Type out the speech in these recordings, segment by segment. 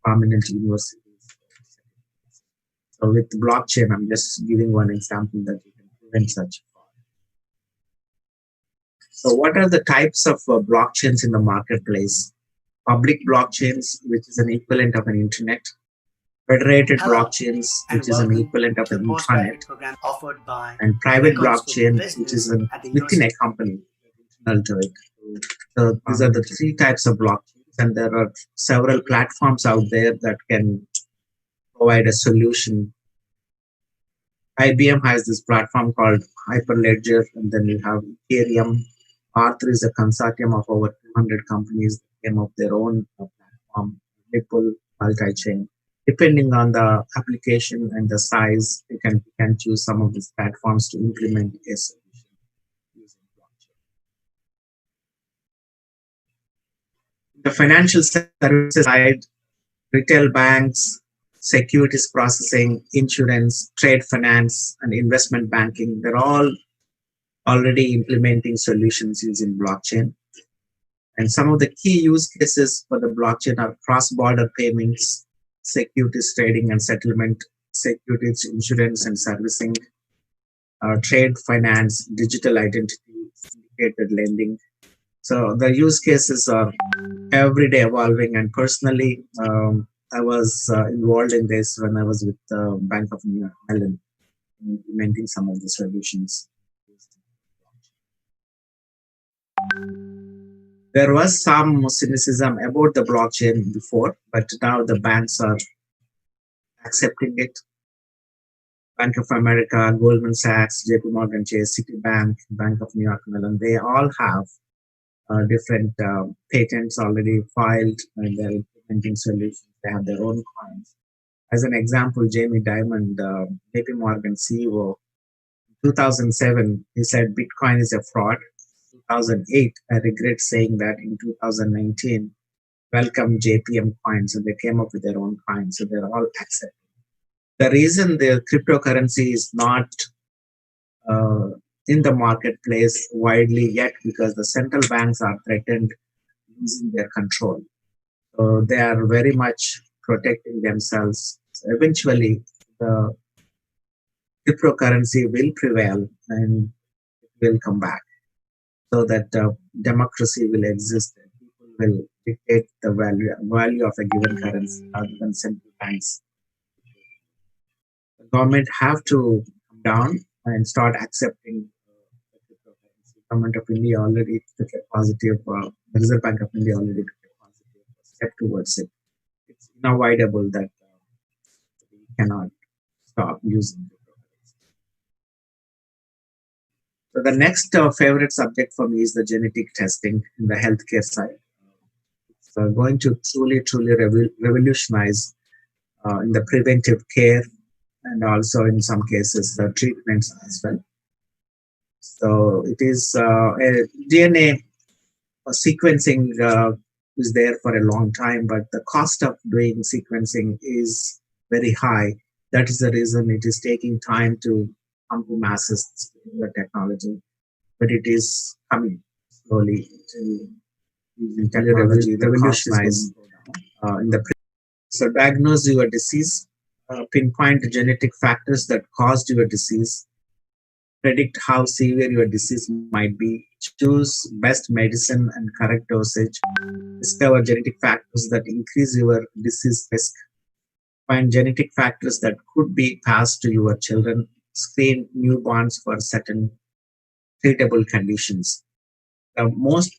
prominent universities. So with blockchain, I'm just giving one example that you can prevent such fraud. So what are the types of blockchains in the marketplace? Public blockchains, which is an equivalent of an internet. Federated Hello, blockchains, and which is an welcome equivalent of to the an intranet. postgraduate program offered by And private Econ School of blockchain, which is Business at the within a University. company internal to it. So these are the three types of blockchains, and there are several platforms out there that can provide a solution. IBM has this platform called Hyperledger, and then we have Ethereum. R3 is a consortium of over 200 companies that came up their own platform, Ripple, multi-chain. Depending on the application and the size, you can choose some of these platforms to implement a solution using blockchain. The financial services side, retail banks, securities processing, insurance, trade finance, and investment banking, they're all already implementing solutions using blockchain. And some of the key use cases for the blockchain are cross-border payments, securities trading and settlement, securities insurance and servicing, trade finance, digital identity, syndicated lending. So the use cases are every day evolving. And personally, I was involved in this when I was with Bank of New York Mellon, implementing some of the solutions. There was some cynicism about the blockchain before, but now the banks are accepting it. Bank of America, Goldman Sachs, JP Morgan Chase, Citibank, Bank of New York Mellon, they all have different patents already filed, and they're implementing solutions. They have their own coins. As an example, Jamie Dimon, JP Morgan CEO, in 2007, he said Bitcoin is a fraud. 2008, I regret saying that. In 2019, welcome JPM coins, and they came up with their own coins, so they're all accepted. The reason the cryptocurrency is not in the marketplace widely yet, because the central banks are threatened losing their control. So they are very much protecting themselves. So eventually, the cryptocurrency will prevail and it will come back, so that democracy will exist. And people will dictate the value of a given currency rather than central banks. The government have to come down and start accepting cryptocurrency. Government of India already took a positive. The Reserve Bank of India already took a positive step towards it. It's unavoidable that we cannot stop using cryptocurrency. So the next favorite subject for me is the genetic testing in the healthcare side. It's going to truly revolutionize in the preventive care, and also in some cases the treatments as well. So it is a DNA sequencing is there for a long time, but the cost of doing sequencing is very high. That is the reason it is taking time to come to masses, this particular technology. But it is coming slowly to using technology, revolutionize in the. So diagnose your disease, pinpoint the genetic factors that caused your disease, predict how severe your disease might be, choose best medicine and correct dosage, discover genetic factors that increase your disease risk, find genetic factors that could be passed to your children, screen newborns for certain treatable conditions. The most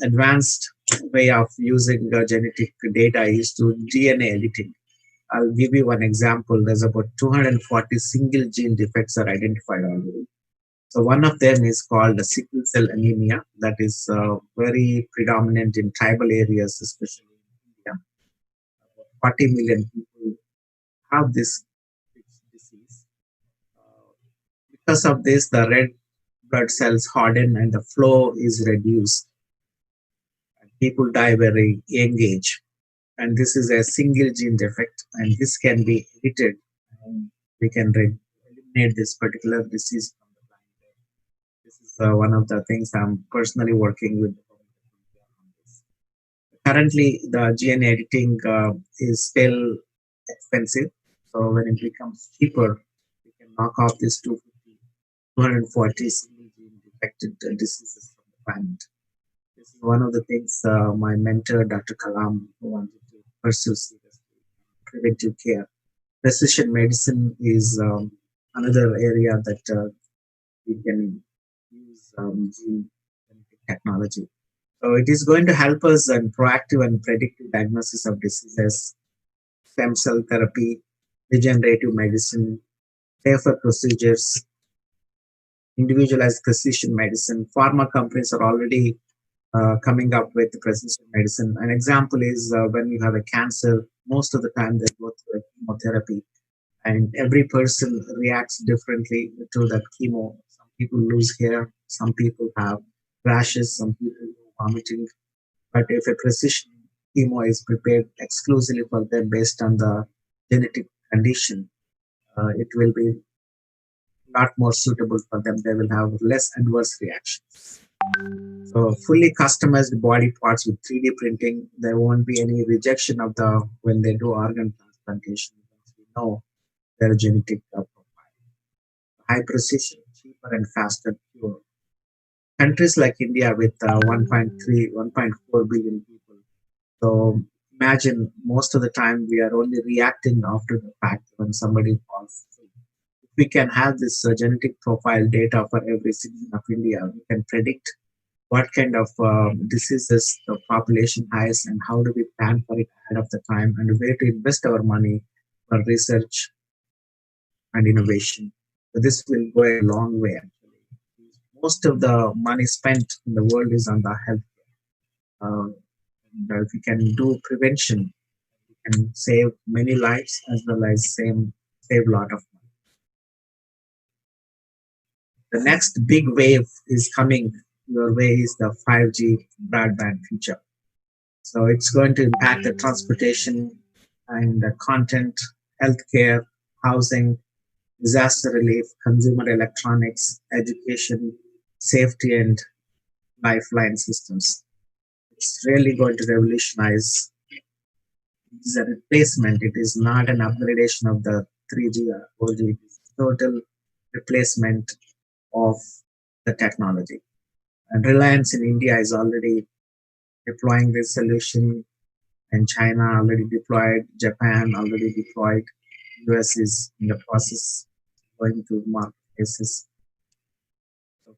advanced way of using genetic data is through DNA editing. I'll give you one example. There's about 240 single gene defects are identified already. So one of them is called the sickle cell anemia, that is very predominant in tribal areas, especially in India. 40 million people have this disease. Because of this, the red blood cells harden and the flow is reduced. And people die very young age. And this is a single gene defect, and this can be edited, and we can eliminate this particular disease from the planet. This is one of the things I'm personally working with. currently the gene editing is still expensive. So when it becomes cheaper, we can knock off this 250, 240 single gene detected diseases from the planet. This is one of the things my mentor, Dr. Kalam, wanted to pursue seriously, preventive care. Precision medicine is another area that we can use gene technology. So it is going to help us in proactive and predictive diagnosis of diseases, stem cell therapy, regenerative medicine, safer procedures, individualized precision medicine. Pharma companies are already coming up with precision medicine. An example is when you have a cancer, most of the time they go through a chemotherapy, and every person reacts differently to that chemo. Some people lose hair, some people have rashes, some people vomiting. But if a precision chemo is prepared exclusively for them based on the genetic condition, it will be a lot more suitable for them. They will have less adverse reactions. So fully customized body parts with 3D printing, there won't be any rejection of the when they do organ transplantation. We know their genetic profile. High precision, cheaper and faster cure. Countries like India with 1.3, 1.4 billion people. So imagine most of the time we are only reacting after the fact when somebody falls. If we can have this genetic profile data for every citizen of India, we can predict what kind of diseases the population has and how do we plan for it ahead of the time and where to invest our money for research and innovation. So this will go a long way actually. Most of the money spent in the world is on the health. And if we can do prevention, we can save many lives as well as save a lot of money. The next big wave is coming your way is the 5G broadband future. So it's going to impact the transportation and the content, healthcare, housing, disaster relief, consumer electronics, education, safety, and lifeline systems. It's really going to revolutionize. It is a replacement. It is not an upgradation of the 3G or 4G. It is total replacement of the technology. And Reliance in India is already deploying this solution, and China already deployed, Japan already deployed, US is in the process going to marketplaces.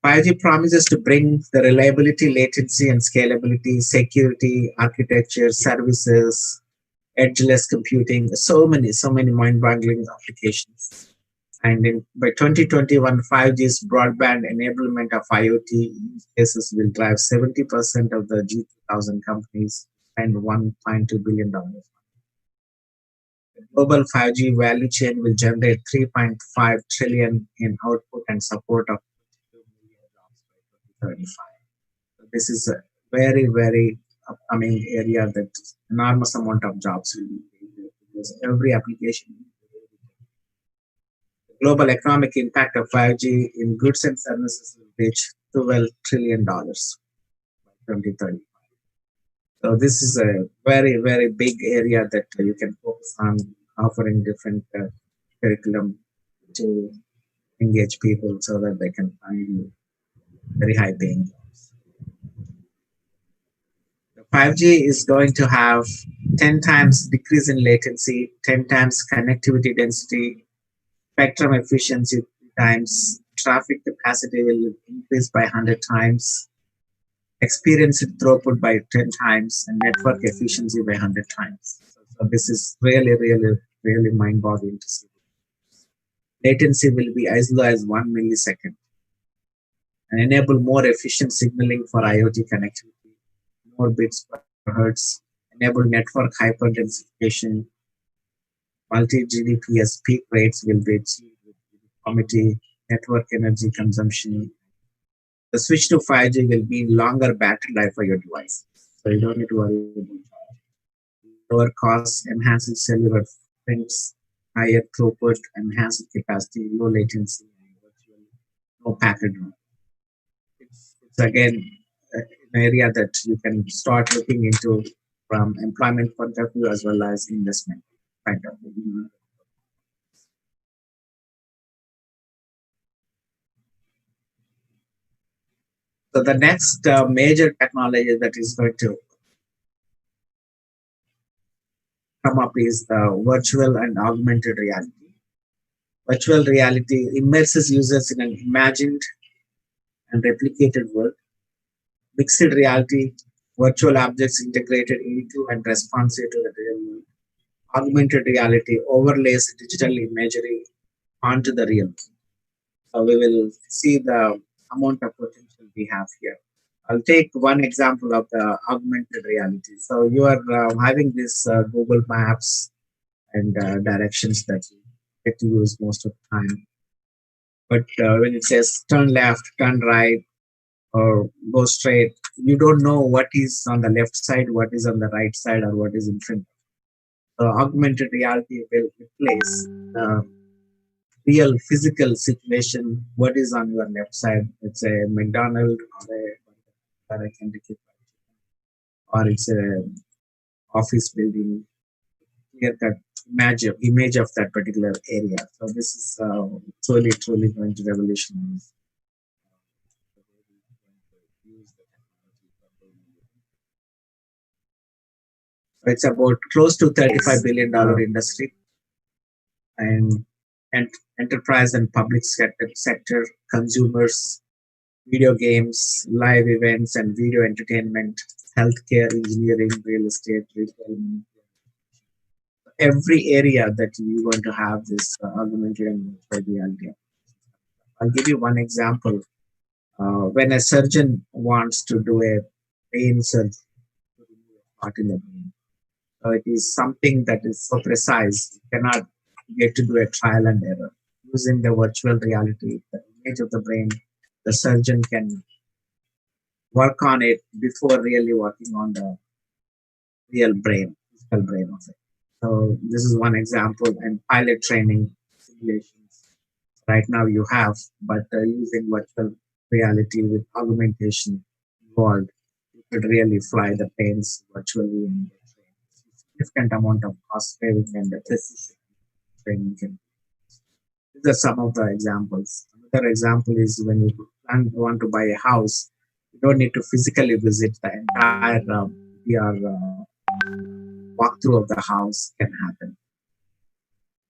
5G promises to bring the reliability, latency, and scalability, security, architecture, services, edgeless computing, so many mind-boggling applications. And by 2021, 5G's broadband enablement of IoT use cases will drive 70% of the G2000 companies spend $1.2 billion. The global 5G value chain will generate 3.5 trillion in output and support of 22 million jobs by 2035. So this is a very, very upcoming area that enormous amount of jobs will be created because every application. The global economic impact of 5G in goods and services will reach $12 trillion by 2030. So this is a very, very big area that you can focus on offering different curriculum to engage people so that they can find very high paying jobs. The 5G is going to have 10 times decrease in latency, 10 times connectivity density, spectrum efficiency times, traffic capacity will increase by 100 times, experience throughput by 10 times, and network efficiency by 100 times. So this is really, really, really mind-boggling to see. Latency will be as low as 1 millisecond and enable more efficient signaling for IoT connectivity, more bits per hertz, enable network hyperdensification, multi-Gbps peak rates will be achieved with uniformity, network energy consumption. The switch to 5G will mean longer battery life for your device. So you don't need to worry about lower costs, enhanced cellular footprints, higher throughput, enhanced capacity, low latency, and virtual no packet run. It's again an area that you can start looking into from employment point of view as well as investment point of view. So the next major technology that is going to come up is the virtual and augmented reality. Virtual reality immerses users in an imagined and replicated world. Mixed reality, virtual objects integrated into and responsive to the real world. Augmented reality overlays digital imagery onto the real. So we will see the amount of potential we have here. I'll take one example of the augmented reality. So you are having this Google Maps and directions that you get to use most of the time. But when it says turn left, turn right, or go straight, you don't know what is on the left side, what is on the right side, or what is in front. So augmented reality will replace the real physical situation. What is on your left side? It's a McDonald's or a Kentucky, or it's a office building. Clear cut image of that particular area. So this is truly going to revolutionize the way we are going to use the technology for daily living. So it's about close to $35 billion industry, and and enterprise and public sector consumers, video games, live events, and video entertainment, healthcare, engineering, real estate, retail, every area that you're going to have this augmented and virtual reality. I'll give you one example. When a surgeon wants to do a brain surgery to remove a part in the brain, it is something that is so precise, you cannot get to do a trial and error. Using the virtual reality, the image of the brain, the surgeon can work on it before really working on the real brain, physical brain of it. So this is one example, and pilot training simulations. Right now you have, but using virtual reality with augmentation involved, you could really fly the planes virtually and get trained. Significant amount of cost saving and the precision training can. These are some of the examples. Another example is when you want to buy a house, you don't need to physically visit the entire VR walkthrough of the house can happen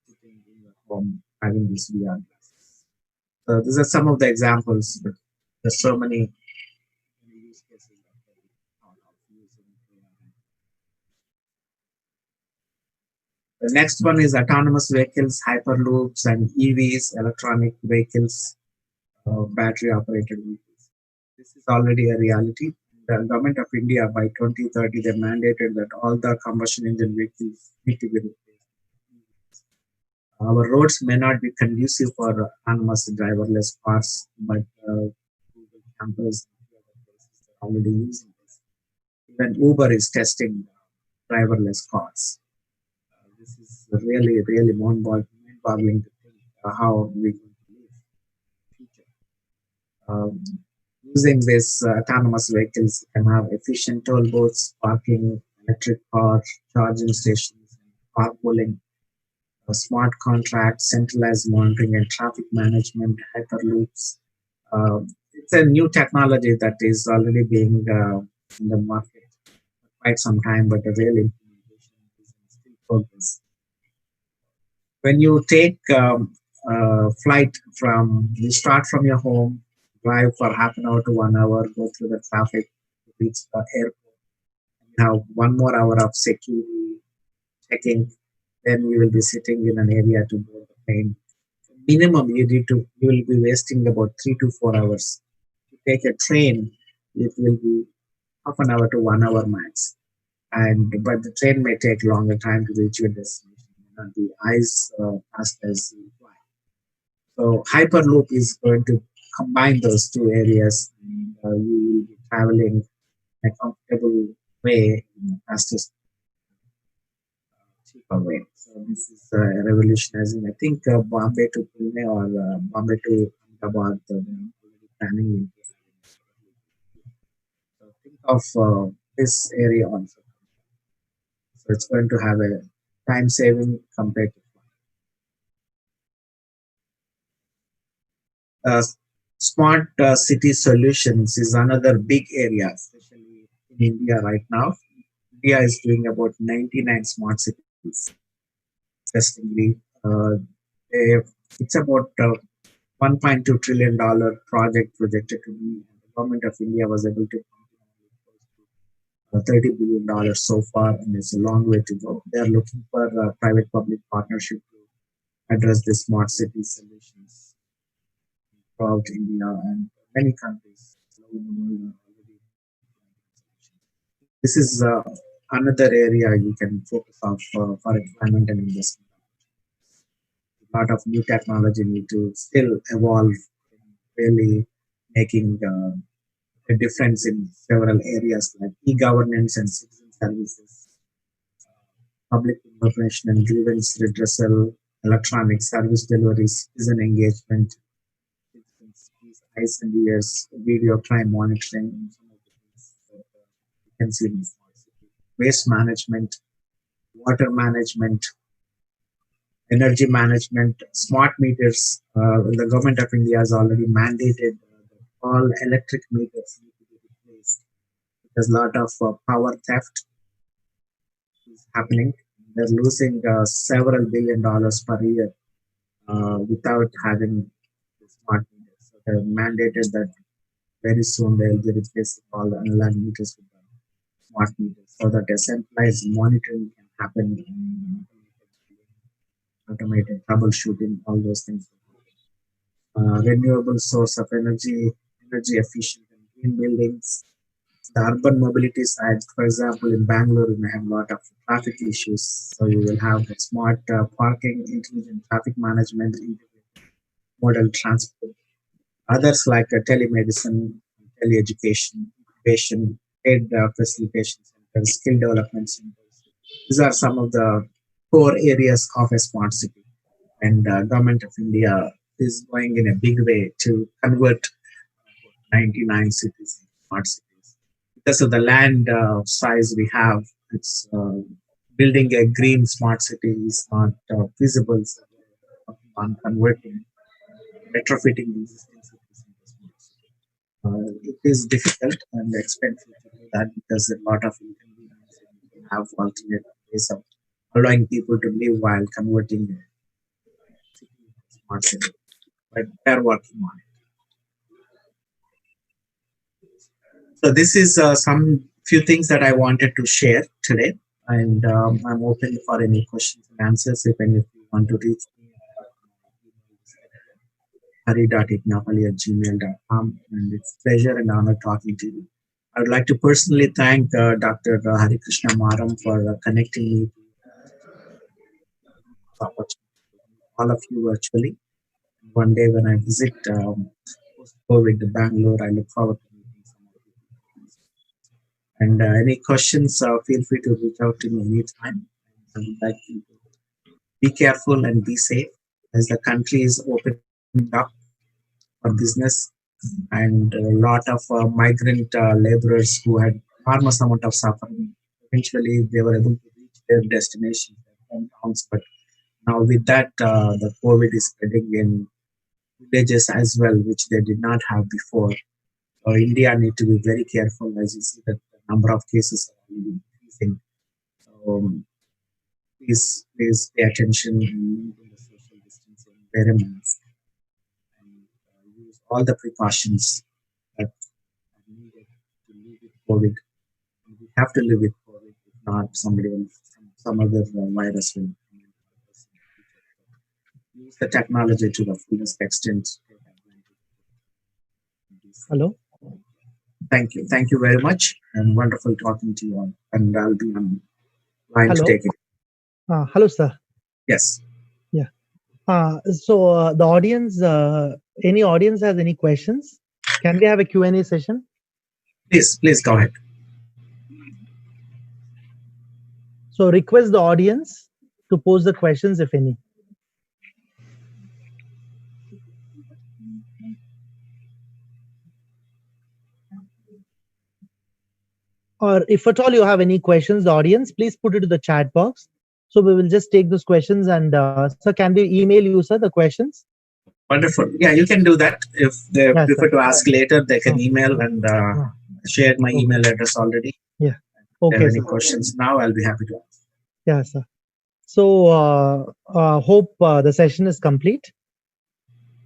sitting in your home having this VR glasses. So these are some of the examples, but there's so many use cases of using VR. The next one is autonomous vehicles, hyperloops, and EVs, electronic vehicles, battery operated vehicles. This is already a reality. The government of India by 2030 they mandated that all the combustion engine vehicles need to be replaced. Our roads may not be conducive for autonomous driverless cars, but Google campus are already using this. Even Uber is testing driverless cars. This is really mind-boggling to think how we going to live in the future. Um, Using this autonomous vehicles, you can have efficient toll booths, parking, electric car charging stations, carpooling, smart contracts, centralized monitoring and traffic management, hyperloops. It's a new technology that is already being in the market for quite some time, but the real implementation is in still progress. When you take flight from, you start from your home, drive for half an hour to 1 hour, go through the traffic to reach the airport, you have 1 more hour of security checking, then you will be sitting in an area to board the plane. Minimum you will be wasting about 3 to 4 hours. To take a train, it will be half an hour to 1 hour max. And but the train may take longer time to reach your destination. May not be as fast as you fly. So Hyperloop is going to combine those two areas. And, you will be traveling in a comfortable way, in the fastest, cheaper way. So this is revolutionizing. I think Bombay to Pune or Bombay to Ahmedabad, they're already planning in. So think of this area also. So it's going to have a time saving compared to smart city solutions is another big area, especially in India right now. India is doing about 99 smart cities. Interestingly, they, it's about $1.2 trillion project projected to be. The government of India was able to $30 billion so far, and it's a long way to go. They are looking for private-public partnership to address the smart city solutions throughout India and many countries all over the world are already. This is another area you can focus on for employment and investment. A lot of new technology need to still evolve, really making a difference in several areas like e-governance and citizen services, public information and grievance redressal, electronic service delivery, citizen engagement, eyes and ears, video crime monitoring, and some of the things that you can see in smart city. Waste management, water management, energy management, smart meters. The government of India has already mandated that all electric meters need to be replaced. There's a lot of power theft is happening. They're losing several $billion per year without having the smart meters. So they're mandated that very soon they'll be replacing all the analog meters with the smart meters so that a centralized monitoring can happen, and automated troubleshooting, all those things. Renewable source of energy, energy efficient and green buildings. The urban mobility side, for example, in Bangalore, you may have a lot of traffic issues. So you will have the smart parking, intelligent traffic management, model transport. Others like telemedicine, teleeducation, innovation, paid facilitation centers, skill development centers. These are some of the core areas of a smart city. And government of India is going in a big way to convert 99 cities into smart cities. Because of the land size we have, it's building a green smart city is not feasible. So on converting, retrofitting the existing cities into smart cities. It is difficult and expensive to do that because a lot of inconvenience and you have alternate ways of allowing people to live while converting the city into smart city. But they're working on it. So this is some few things that I wanted to share today, and I'm open for any questions and answers. If any of you want to reach me, hari.ignapali@gmail.com, and it's a pleasure and honor talking to you. I would like to personally thank Dr. Hari Krishna Maram for connecting me to this opportunity to meet all of you virtually. One day when I visit post-COVID to Bangalore, I look forward to meeting some of you. And any questions, feel free to reach out to me anytime. I would like you to be careful and be safe as the country is opening up for business, and a lot of migrant laborers who had enormous amount of suffering. Eventually, they were able to reach their destination, their hometowns. But now with that, the COVID is spreading in villages as well, which they did not have before. So India need to be very careful as you see that the number of cases are really increasing. So please pay attention and maintain the social distancing, wear a mask, and use all the precautions that are needed to live with COVID. And we have to live with COVID. If not, somebody will, some other virus will come and hurt us in the future. So use the technology to the fullest extent. Take advantage of this. Hello. Thank you. Thank you very much. And wonderful talking to you all. And I'll be on line to Hello. take it. Hello, sir. Yes. Yeah. So the audience, any audience has any questions? Can we have a Q&A session? Please go ahead. So request the audience to pose the questions, if any. or if at all you have any questions, the audience, please put it to the chat box. So we will just take those questions and sir, can we email you, sir, the questions? Wonderful. Yeah, you can do that. If they Yes, prefer sir. to ask later, they can Oh, email, and oh, shared my okay. email address already. Yeah. If they have Okay, any sir. questions now, I'll be happy to answer. Yeah, sir. So hope the session is complete.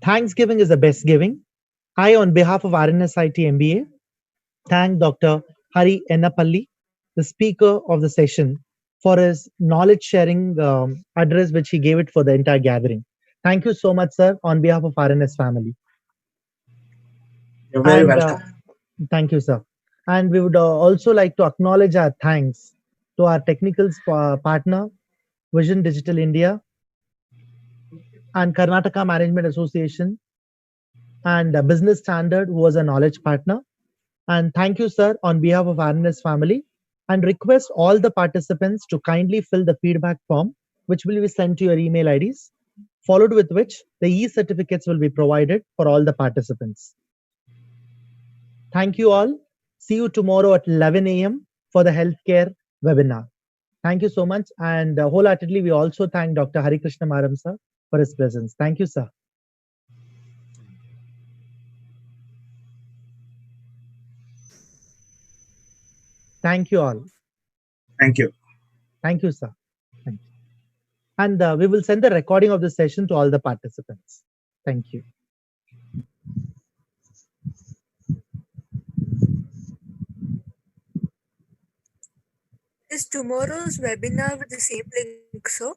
Thanksgiving is the best giving. I, on behalf of RNSIT MBA, thank Dr. Hari Ennapalli, the speaker of the session, for his knowledge sharing address, which he gave it for the entire gathering. Thank you so much, sir, on behalf of RNS family. You're very And welcome. thank you, sir. And we would also like to acknowledge our thanks to our technical partner, Vision Digital India, and Karnataka Management Association, and Business Standard, who was a knowledge partner. And thank you, sir, on behalf of RNS family, and request all the participants to kindly fill the feedback form, which will be sent to your email IDs, followed with which the e-certificates will be provided for all the participants. Thank you all. See you tomorrow at 11 a.m. for the healthcare webinar. Thank you so much. And wholeheartedly, we also thank Dr. Hari Krishna Maram, sir, for his presence. Thank you, sir. Thank you all. Thank you. Thank you, sir. Thank you. And we will send the recording of the session to all the participants. Thank you. Is tomorrow's webinar with the same link, sir?